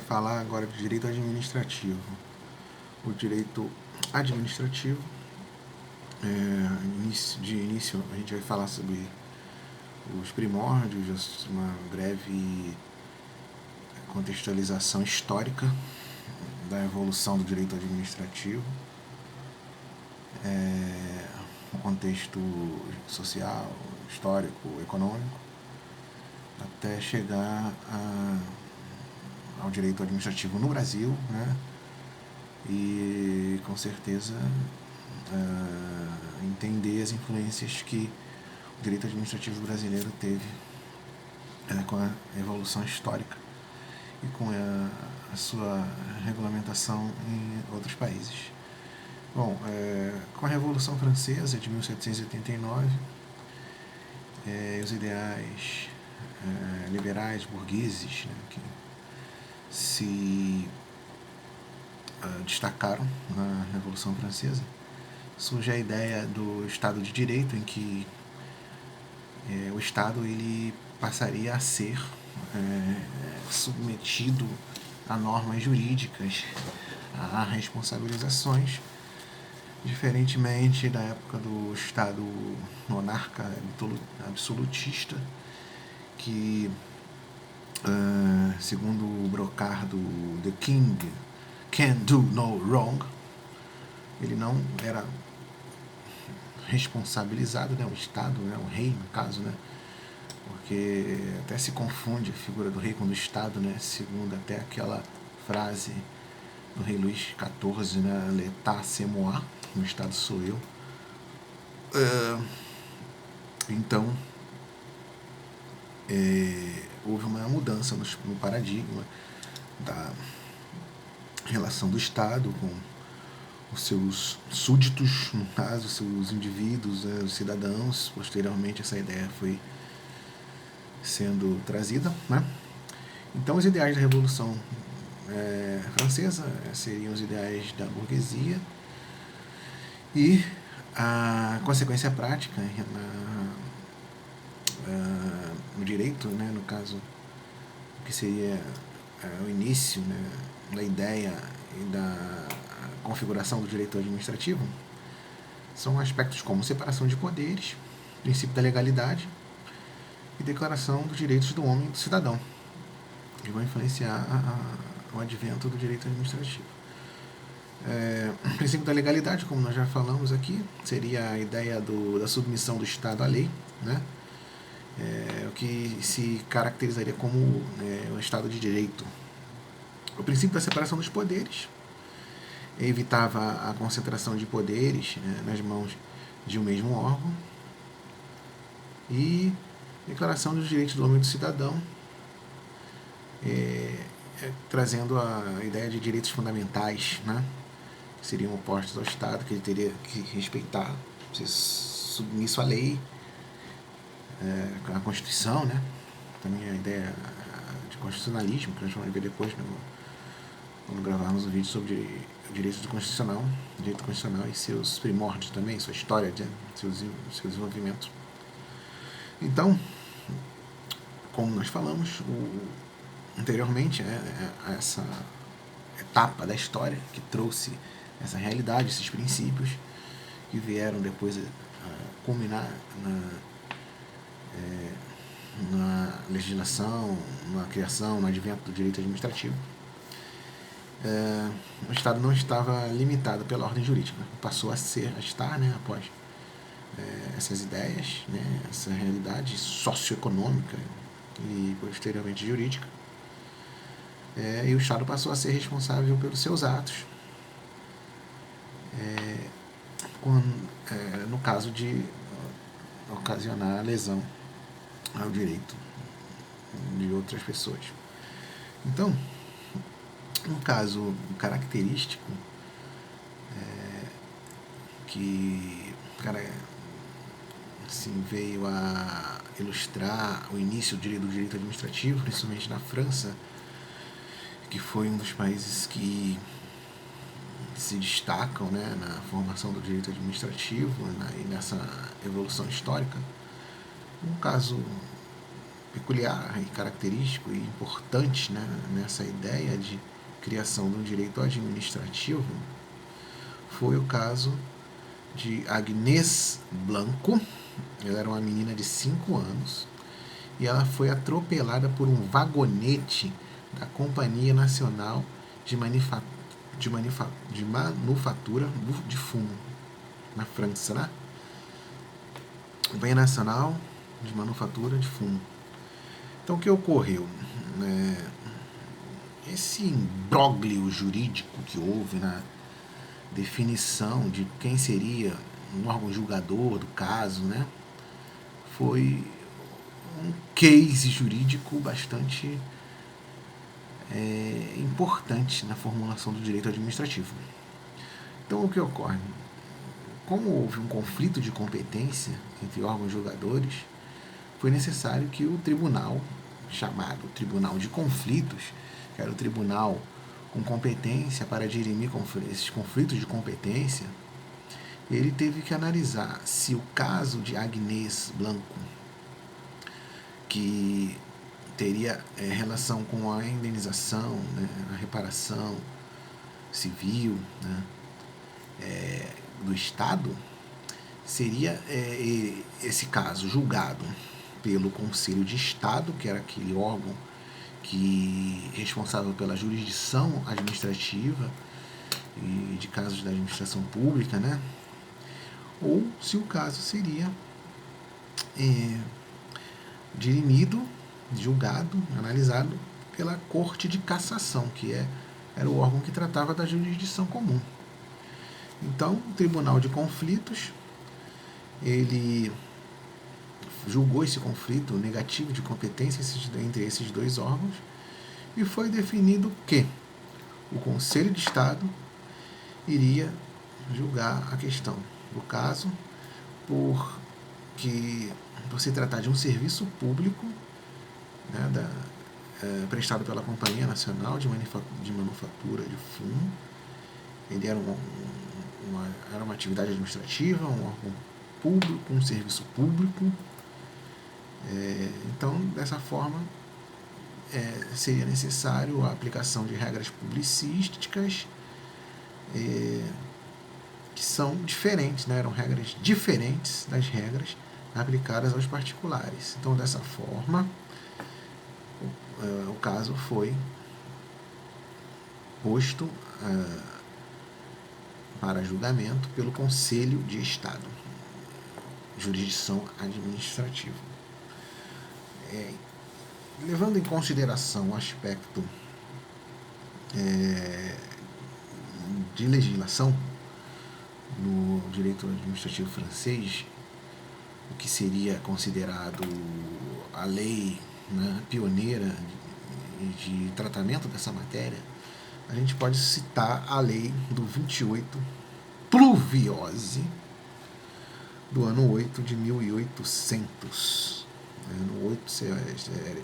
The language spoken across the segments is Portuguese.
falar agora de direito administrativo. O direito administrativo, de início a gente vai falar sobre os primórdios, uma breve contextualização histórica da evolução do direito administrativo, o contexto social, histórico, econômico, até chegar ao direito administrativo no Brasil, né? E com certeza entender as influências que o direito administrativo brasileiro teve com a evolução histórica e com a sua regulamentação em outros países. Bom, com a Revolução Francesa de 1789, os ideais liberais, burgueses, né, que se destacaram na Revolução Francesa, surge a ideia do Estado de Direito, em que o Estado ele passaria a ser submetido a normas jurídicas, a responsabilizações, diferentemente da época do Estado monarca absolutista, que, segundo o Brocardo, the king can do no wrong, ele não era responsabilizado, né, o Estado, né, o rei no caso, né, porque até se confunde a figura do rei com do Estado, né, segundo até aquela frase do rei Luís XIV, né, l'état c'est moi, o Estado sou eu. Então houve uma mudança no paradigma da relação do Estado com os seus súditos, no caso, os seus indivíduos, os cidadãos. Posteriormente essa ideia foi sendo trazida, né? Então os ideais da Revolução Francesa seriam os ideais da burguesia e a consequência prática no direito, né, no caso, que seria o início, né, da ideia e da configuração do direito administrativo, são aspectos como separação de poderes, princípio da legalidade e declaração dos direitos do homem e do cidadão, que vão influenciar o advento do direito administrativo. O princípio da legalidade, como nós já falamos aqui, seria a ideia da submissão do Estado à lei, né? O que se caracterizaria como o Estado de Direito. O princípio da separação dos poderes evitava a concentração de poderes, né, nas mãos de um mesmo órgão. E declaração dos direitos do homem e do cidadão, trazendo a ideia de direitos fundamentais, né, que seriam opostos ao Estado, que ele teria que respeitar, ser submisso à lei, a Constituição, né, também a ideia de constitucionalismo, que nós vamos ver depois quando gravarmos um vídeo sobre o direito constitucional e seus primórdios também, sua história, seu desenvolvimento. Então, como nós falamos anteriormente, essa etapa da história que trouxe essa realidade, esses princípios que vieram depois culminar na legislação, na criação, no advento do direito administrativo. O Estado não estava limitado pela ordem jurídica, passou a estar, né, após essas ideias, né, essa realidade socioeconômica e posteriormente jurídica, e o Estado passou a ser responsável pelos seus atos, no caso de ocasionar lesão ao direito de outras pessoas. Então, um caso característico que assim, veio a ilustrar o início do direito administrativo, principalmente na França, que foi um dos países que se destacam, né, na formação do direito administrativo e nessa evolução histórica. Um caso peculiar e característico e importante, né, nessa ideia de criação de um direito administrativo foi o caso de Agnès Blanco. Ela era uma menina de 5 anos e ela foi atropelada por um vagonete da Companhia Nacional de Manufatura de Fumo, na França, né? Companhia Nacional de Manufatura de Fumo. Então, o que ocorreu? Esse imbróglio jurídico que houve na definição de quem seria um órgão julgador do caso, né, foi um case jurídico bastante importante na formulação do direito administrativo. Então, o que ocorre? Como houve um conflito de competência entre órgãos julgadores, foi necessário que o tribunal, chamado Tribunal de Conflitos, que era o tribunal com competência para dirimir esses conflitos de competência, ele teve que analisar se o caso de Agnès Blanco, que teria relação com a indenização, né, a reparação civil, né, do Estado, seria esse caso julgado pelo Conselho de Estado, que era aquele órgão que responsável pela jurisdição administrativa e de casos da administração pública, né? Ou se o caso seria dirimido, julgado, analisado pela Corte de Cassação, que era o órgão que tratava da jurisdição comum. Então, o Tribunal de Conflitos, ele julgou esse conflito negativo de competência entre esses dois órgãos e foi definido que o Conselho de Estado iria julgar a questão do caso por se tratar de um serviço público, né, prestado pela Companhia Nacional de Manufatura de Fumo. Ele era uma atividade administrativa, um órgão público, um serviço público. Então, dessa forma, seria necessário a aplicação de regras publicísticas que são diferentes, né? Eram regras diferentes das regras aplicadas aos particulares. Então, dessa forma, o caso foi posto para julgamento pelo Conselho de Estado, jurisdição administrativa. Levando em consideração o aspecto de legislação no direito administrativo francês, o que seria considerado a lei, né, pioneira de tratamento dessa matéria, a gente pode citar a lei do 28 Pluviose, do ano 8 de 1800. No 8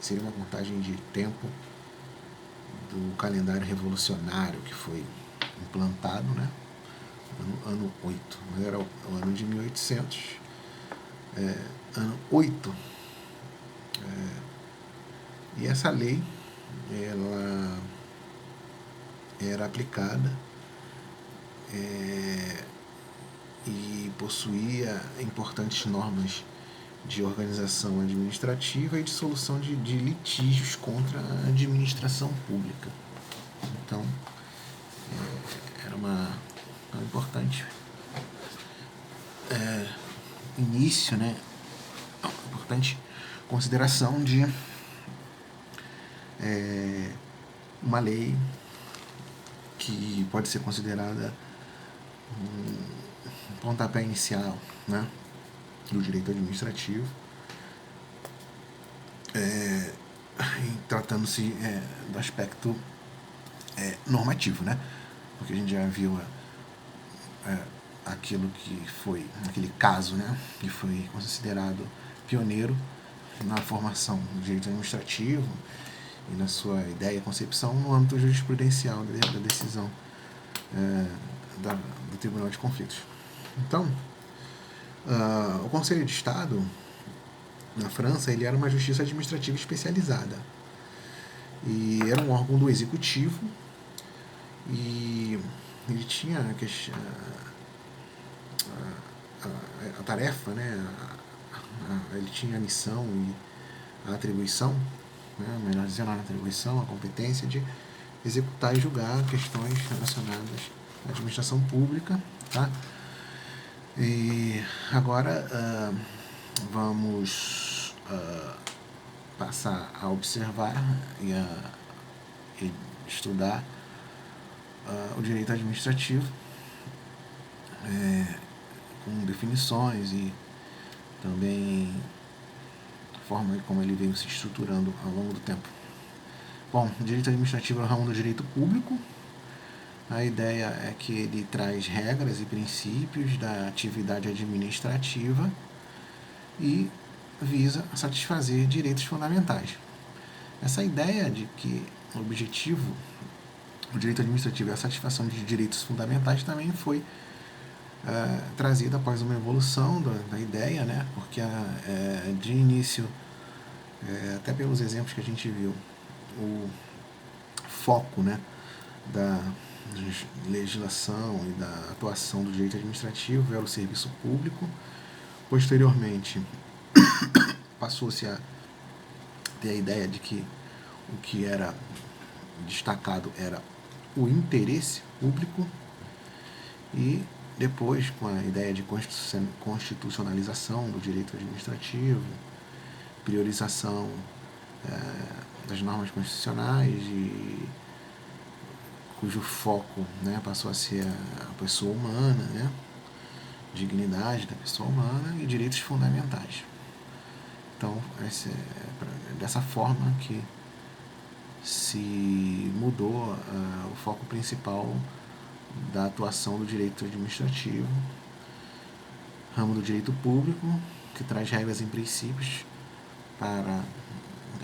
seria uma contagem de tempo do calendário revolucionário que foi implantado, né? Ano 8, mas era o ano de 1800, ano 8. E essa lei, ela era aplicada e possuía importantes normas de organização administrativa e de solução de litígios contra a administração pública. Então, era uma importante início, né? Uma importante consideração de uma lei que pode ser considerada um pontapé inicial, né, do direito administrativo, tratando-se do aspecto normativo, né, porque a gente já viu aquilo que foi, aquele caso, né, que foi considerado pioneiro na formação do direito administrativo e na sua ideia e concepção no âmbito jurisprudencial da decisão do Tribunal de Conflitos. Então, o Conselho de Estado, na França, ele era uma justiça administrativa especializada. E era um órgão do executivo e ele tinha a tarefa, né, ele tinha a missão e a atribuição, né, melhor dizendo, a atribuição, a competência de executar e julgar questões relacionadas à administração pública. Tá? E agora vamos passar a observar e estudar o direito administrativo com definições e também a forma como ele veio se estruturando ao longo do tempo. Bom, o direito administrativo é o ramo do direito público. A ideia é que ele traz regras e princípios da atividade administrativa e visa satisfazer direitos fundamentais. Essa ideia de que o objetivo do direito administrativo é a satisfação de direitos fundamentais também foi trazida após uma evolução da ideia, né? Porque de início, até pelos exemplos que a gente viu, o foco, né, da legislação e da atuação do direito administrativo era o serviço público. Posteriormente, passou-se a ter a ideia de que o que era destacado era o interesse público e depois, com a ideia de constitucionalização do direito administrativo, priorização das normas constitucionais cujo foco, né, passou a ser a pessoa humana, né, dignidade da pessoa humana e direitos fundamentais. Então, dessa forma que se mudou o foco principal da atuação do direito administrativo, ramo do direito público, que traz regras e princípios para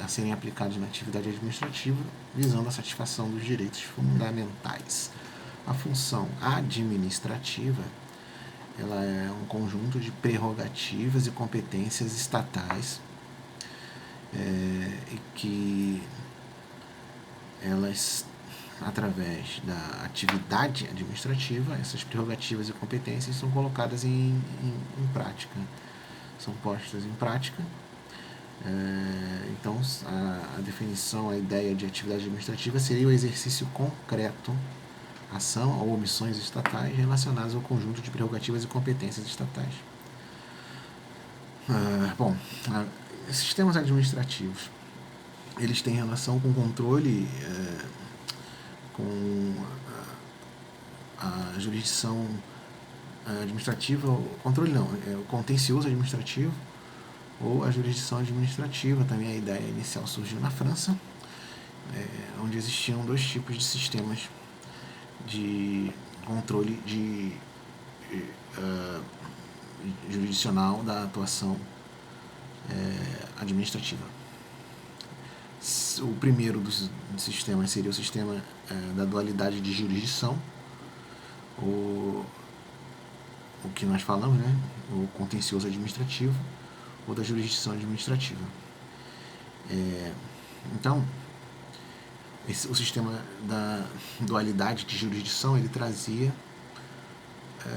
a serem aplicados na atividade administrativa, visando a satisfação dos direitos fundamentais. A função administrativa, ela é um conjunto de prerrogativas e competências estatais e que elas, através da atividade administrativa, essas prerrogativas e competências são colocadas em prática, são postas em prática. Então, a definição, a ideia de atividade administrativa seria o exercício concreto, ação ou omissões estatais relacionadas ao conjunto de prerrogativas e competências estatais. Bom, sistemas administrativos, eles têm relação com o controle, com a jurisdição administrativa, o controle não, o contencioso administrativo ou a jurisdição administrativa. Também a ideia inicial surgiu na França, onde existiam dois tipos de sistemas de controle jurisdicional da atuação administrativa. O primeiro dos sistemas seria o sistema da dualidade de jurisdição, o que nós falamos, né? O contencioso administrativo ou da jurisdição administrativa. Então, o sistema da dualidade de jurisdição, ele trazia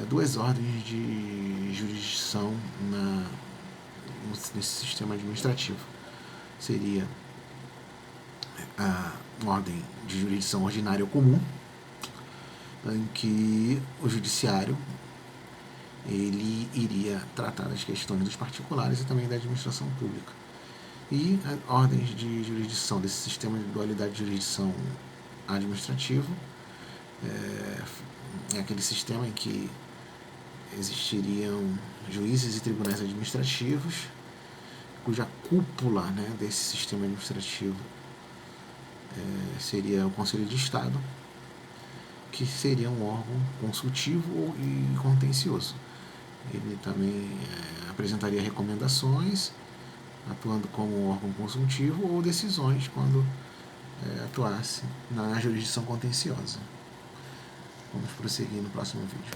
duas ordens de jurisdição nesse sistema administrativo. Seria a ordem de jurisdição ordinária ou comum, em que o judiciário ele iria tratar das questões dos particulares e também da administração pública. E ordens de jurisdição desse sistema de dualidade de jurisdição administrativo é aquele sistema em que existiriam juízes e tribunais administrativos, cuja cúpula, né, desse sistema administrativo seria o Conselho de Estado, que seria um órgão consultivo e contencioso. Ele também apresentaria recomendações, atuando como órgão consultivo, ou decisões quando atuasse na jurisdição contenciosa. Vamos prosseguir no próximo vídeo.